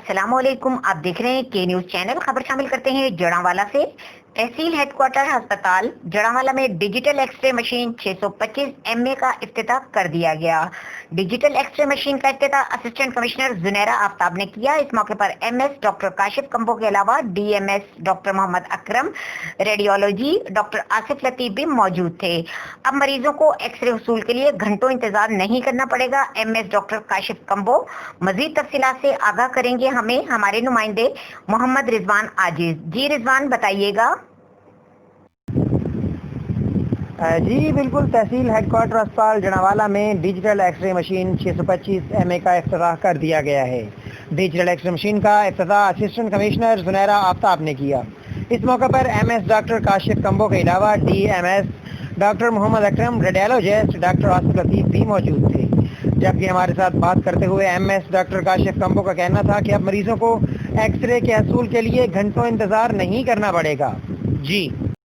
अस्सलाम वालेकुम। आप देख रहे हैं के न्यूज चैनल। खबर शामिल करते हैं जड़ावाला से। तहसील हेडक्वार्टर अस्पताल जड़ावाला में डिजिटल एक्सरे मशीन 625 MA का इफ्तिताह कर दिया गया। डिजिटल एक्सरे मशीन का इफ्तिताह असिस्टेंट कमिश्नर जुनैरा आफ्ताब ने किया। इस मौके पर MS डॉक्टर काशिफ कंबो के अलावा DMS doctor Mohammad Akram, radiology doctor Asif Latif भी मौजूद थे। अब मरीजों को एक्सरे हुसूल के लिए घंटों इंतजार नहीं करना पड़ेगा। MS डॉक्टर काशिफ कंबो मजीद तफसीलात से आगाह करेंगे हमें हमारे नुमाइंदे मोहम्मद रिजवान आजिज। जी रिजवान, बताइएगा। जी बिल्कुल, तहसील हेडक्वार्टर अस्पताल जड़ावाला में डिजिटल एक्सरे मशीन 625 MA का इफ्तिताह कर दिया गया है। डिजिटल एक्सरे मशीन का इफ्तिताह असिस्टेंट कमिश्नर जुनैरा आफ्ताब ने किया। इस मौके पर MS डॉक्टर काशिफ कंबो के अलावा DMS doctor Mohammad Akram, radiologist doctor Asif Latif भी मौजूद थे। जबकि हमारे साथ बात करते हुए MS डॉक्टर काशिफ कंबो का कहना था कि अब मरीजों को एक्सरे के हसूल के लिए घंटों इंतज़ार नहीं करना पड़ेगा। जी